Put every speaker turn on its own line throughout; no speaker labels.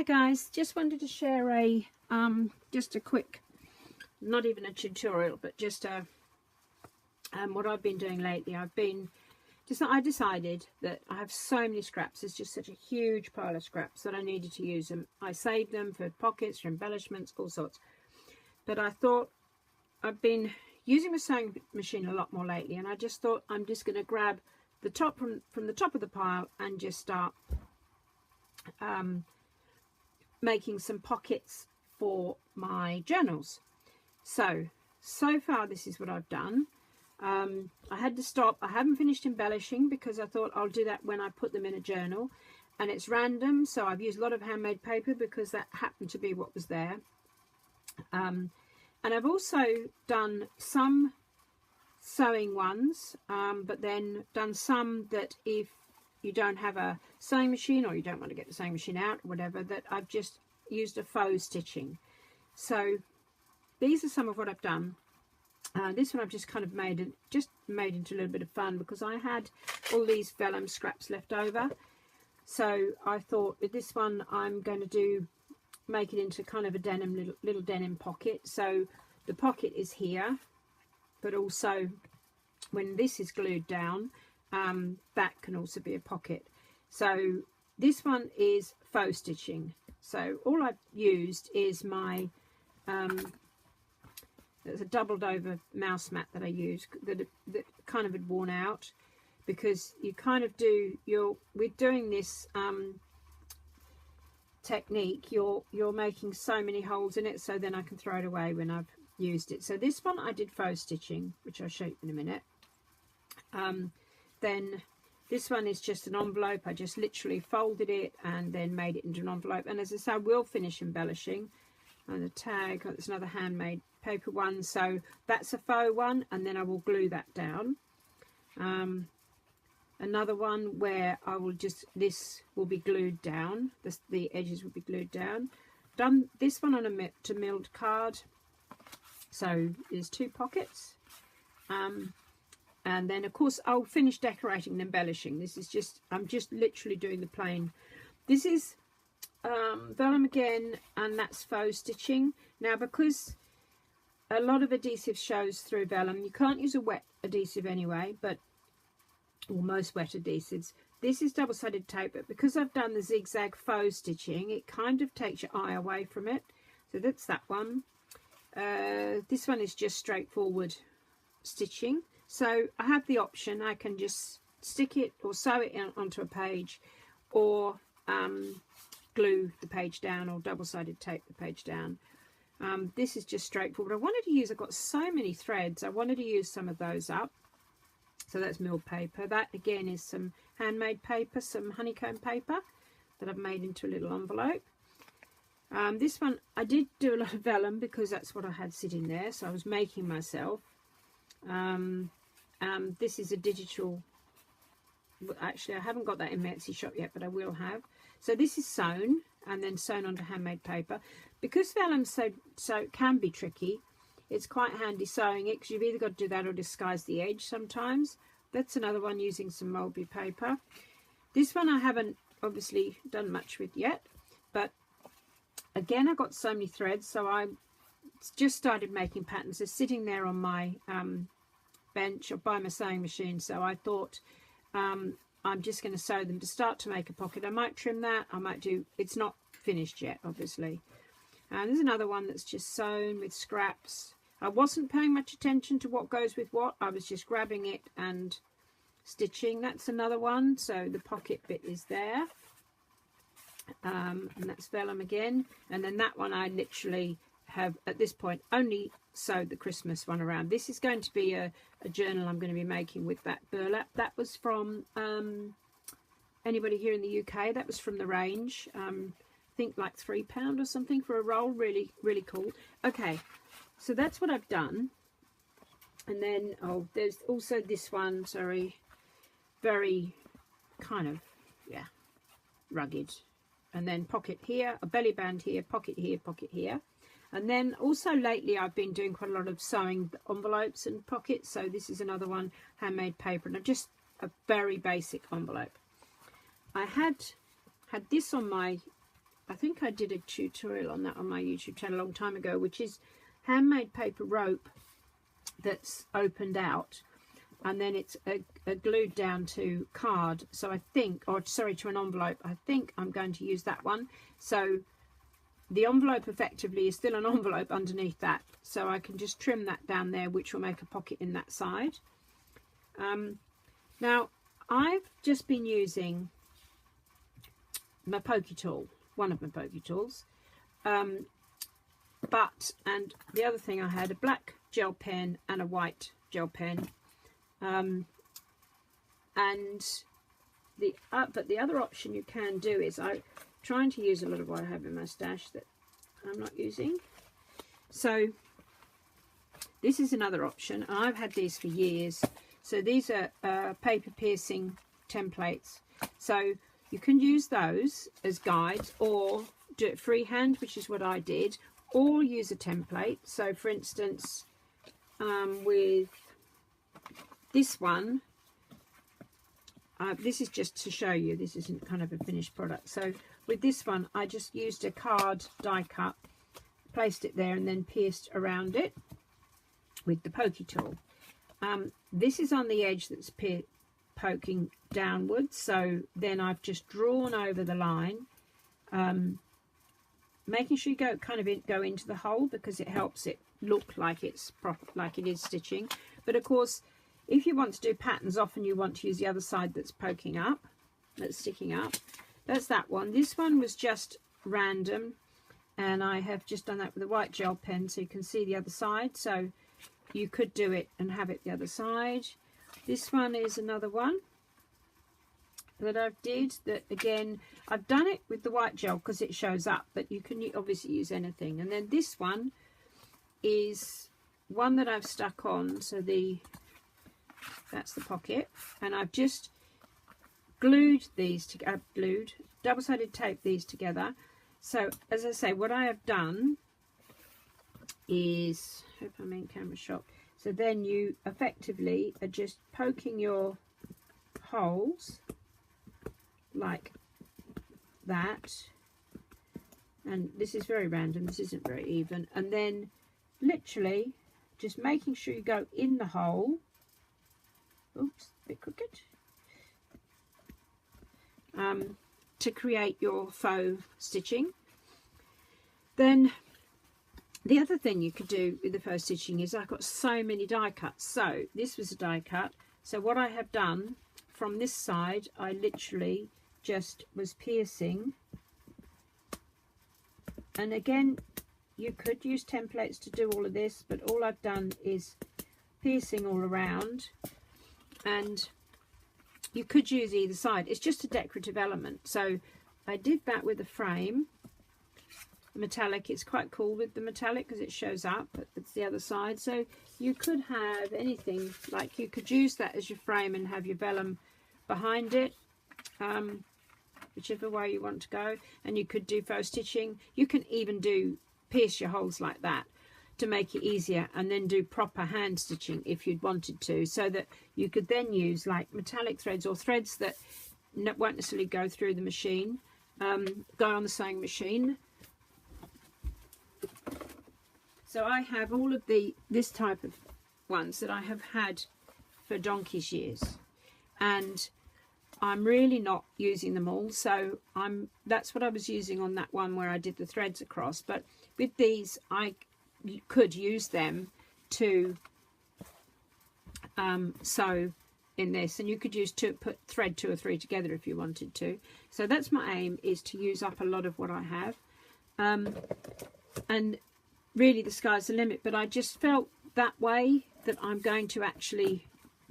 Hi guys, just wanted to share a just a quick, not even a tutorial, but just a what I've been doing lately. I decided that I have so many scraps. It's just such a huge pile of scraps that I needed to use them. I saved them for pockets, for embellishments, all sorts. But I thought, I've been using my sewing machine a lot more lately, and I just thought I'm just going to grab the top from the top of the pile and just start making some pockets for my journals. So far this is what I've done. I had to stop. I haven't finished embellishing because I thought I'll do that when I put them in a journal, and it's random, so I've used a lot of handmade paper because that happened to be what was there. And I've also done some sewing ones, but then done some that if you don't have a sewing machine or you don't want to get the sewing machine out or whatever, that I've just used a faux stitching. So these are some of what I've done. This one I've just kind of made into a little bit of fun because I had all these vellum scraps left over. So I thought with this one I'm going to make it into kind of a denim little denim pocket. So the pocket is here, but also when this is glued down, that can also be a pocket. So this one is faux stitching. So all I've used is my there's a doubled over mouse mat that I used that kind of had worn out, because you kind of with doing this technique, you're making so many holes in it, so then I can throw it away when I've used it. So this one I did faux stitching, which I'll show you in a minute. Then this one is just an envelope. I just literally folded it and then made it into an envelope, and as I say, I will finish embellishing. And a tag, there's another handmade paper one, so that's a faux one, and then I will glue that down. Another one where I will this will be glued down, the edges will be glued down. Done this one on a milled card, so there's 2 pockets. And then of course I'll finish decorating and embellishing. This is I'm just literally doing the plain. This is vellum again, and that's faux stitching. Now, because a lot of adhesive shows through vellum, you can't use a wet adhesive anyway, or most wet adhesives. This is double-sided tape, but because I've done the zigzag faux stitching, it kind of takes your eye away from it. So that's that one. This one is just straightforward stitching. So I have the option, I can just stick it or sew it onto a page, or glue the page down, or double-sided tape the page down. This is just straightforward. I've got so many threads, I wanted to use some of those up. So that's milled paper. That again is some handmade paper, some honeycomb paper that I've made into a little envelope. This one I did do a lot of vellum because that's what I had sitting there, so I was making myself. This is a digital, actually I haven't got that in my Etsy shop yet, but I will have. So this is sewn and then sewn onto handmade paper. Because vellum so can be tricky, it's quite handy sewing it, because you've either got to do that or disguise the edge sometimes. That's another one using some mulberry paper. This one I haven't obviously done much with yet, but again I got so many threads, so I just started making patterns. They're sitting there on my bench or by my sewing machine, so I thought I'm just going to sew them to start to make a pocket. I might trim that, I might do, it's not finished yet obviously. And there's another one that's just sewn with scraps. I wasn't paying much attention to what goes with what, I was just grabbing it and stitching. That's another one, so the pocket bit is there. And that's vellum again. And then that one I literally have at this point only sewed the Christmas one around. This is going to be a journal I'm going to be making with that burlap. That was from anybody here in the UK, that was from the range. I think like £3 or something for a roll. Really cool. Okay, so that's what I've done. And then there's also this one, sorry, very kind of, yeah, rugged. And then pocket here, a belly band here, pocket here, pocket here. And then also lately I've been doing quite a lot of sewing envelopes and pockets. So this is another one, handmade paper, and just a very basic envelope. I had this on my I think I did a tutorial on that on my YouTube channel a long time ago, which is handmade paper rope that's opened out, and then it's glued down to card. So I think, or sorry, to an envelope. I think I'm going to use that one. So the envelope effectively is still an envelope underneath that. So I can just trim that down there, which will make a pocket in that side. Now, I've just been using my pokey tool, one of my pokey tools. And the other thing, I had a black gel pen and a white gel pen. But the other option you can do is, I'm trying to use a lot of what I have in my stash that I'm not using. So this is another option, and I've had these for years. So these are paper piercing templates. So you can use those as guides, or do it freehand, which is what I did, or use a template. So for instance, with this one, this is just to show you, this isn't kind of a finished product. So with this one, I just used a card die cut, placed it there, and then pierced around it with the pokey tool. This is on the edge that's poking downwards, so then I've just drawn over the line, making sure you go into the hole, because it helps it look like it's proper, like it is stitching. But of course, if you want to do patterns, often you want to use the other side that's poking up, that's sticking up. That's that one. This one was just random, and I have just done that with a white gel pen, so you can see the other side. So you could do it and have it the other side. This one is another one that I've did, that again, I've done it with the white gel because it shows up, but you can obviously use anything. And then this one is one that I've stuck on, so that's the pocket, and I've just glued these together, double-sided tape these together. So as I say, what I have done is, hope I'm in camera shot, so then you effectively are just poking your holes like that, and this is very random, this isn't very even, and then literally just making sure you go in the hole. Oops, a bit crooked. To create your faux stitching. Then the other thing you could do with the faux stitching is, I've got so many die cuts. So this was a die cut. So what I have done from this side, I literally just was piercing. And again, you could use templates to do all of this, but all I've done is piercing all around. And you could use either side. It's just a decorative element. So I did that with a frame, metallic. It's quite cool with the metallic because it shows up, but it's the other side. So you could have anything, like you could use that as your frame and have your vellum behind it, whichever way you want to go. And you could do faux stitching. You can even pierce your holes like that to make it easier, and then do proper hand stitching if you'd wanted to, so that you could then use like metallic threads, or threads that won't necessarily go through the machine, go on the sewing machine. So I have all of this type of ones that I have had for donkey's years, and I'm really not using them all. So that's what I was using on that one where I did the threads across. But with these, you could use them to sew in this, and you could thread 2 or 3 together if you wanted to. So that's my aim, is to use up a lot of what I have, and really the sky's the limit. But I just felt that way, that I'm going to actually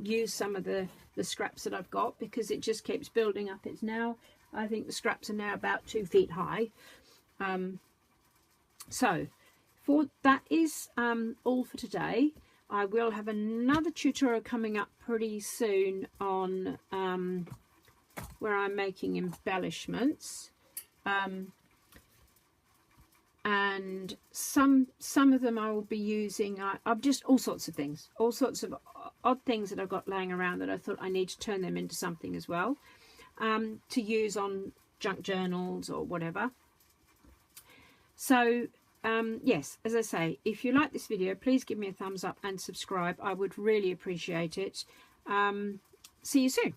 use some of the scraps that I've got, because it just keeps building up. It's now, I think the scraps are now about 2 feet high. So that is all for today. I will have another tutorial coming up pretty soon on where I'm making embellishments, and some of them I will be using. I've just all sorts of things, all sorts of odd things that I've got laying around that I thought I need to turn them into something as well, to use on junk journals or whatever. So yes, as I say, if you like this video, please give me a thumbs up and subscribe. I would really appreciate it. See you soon.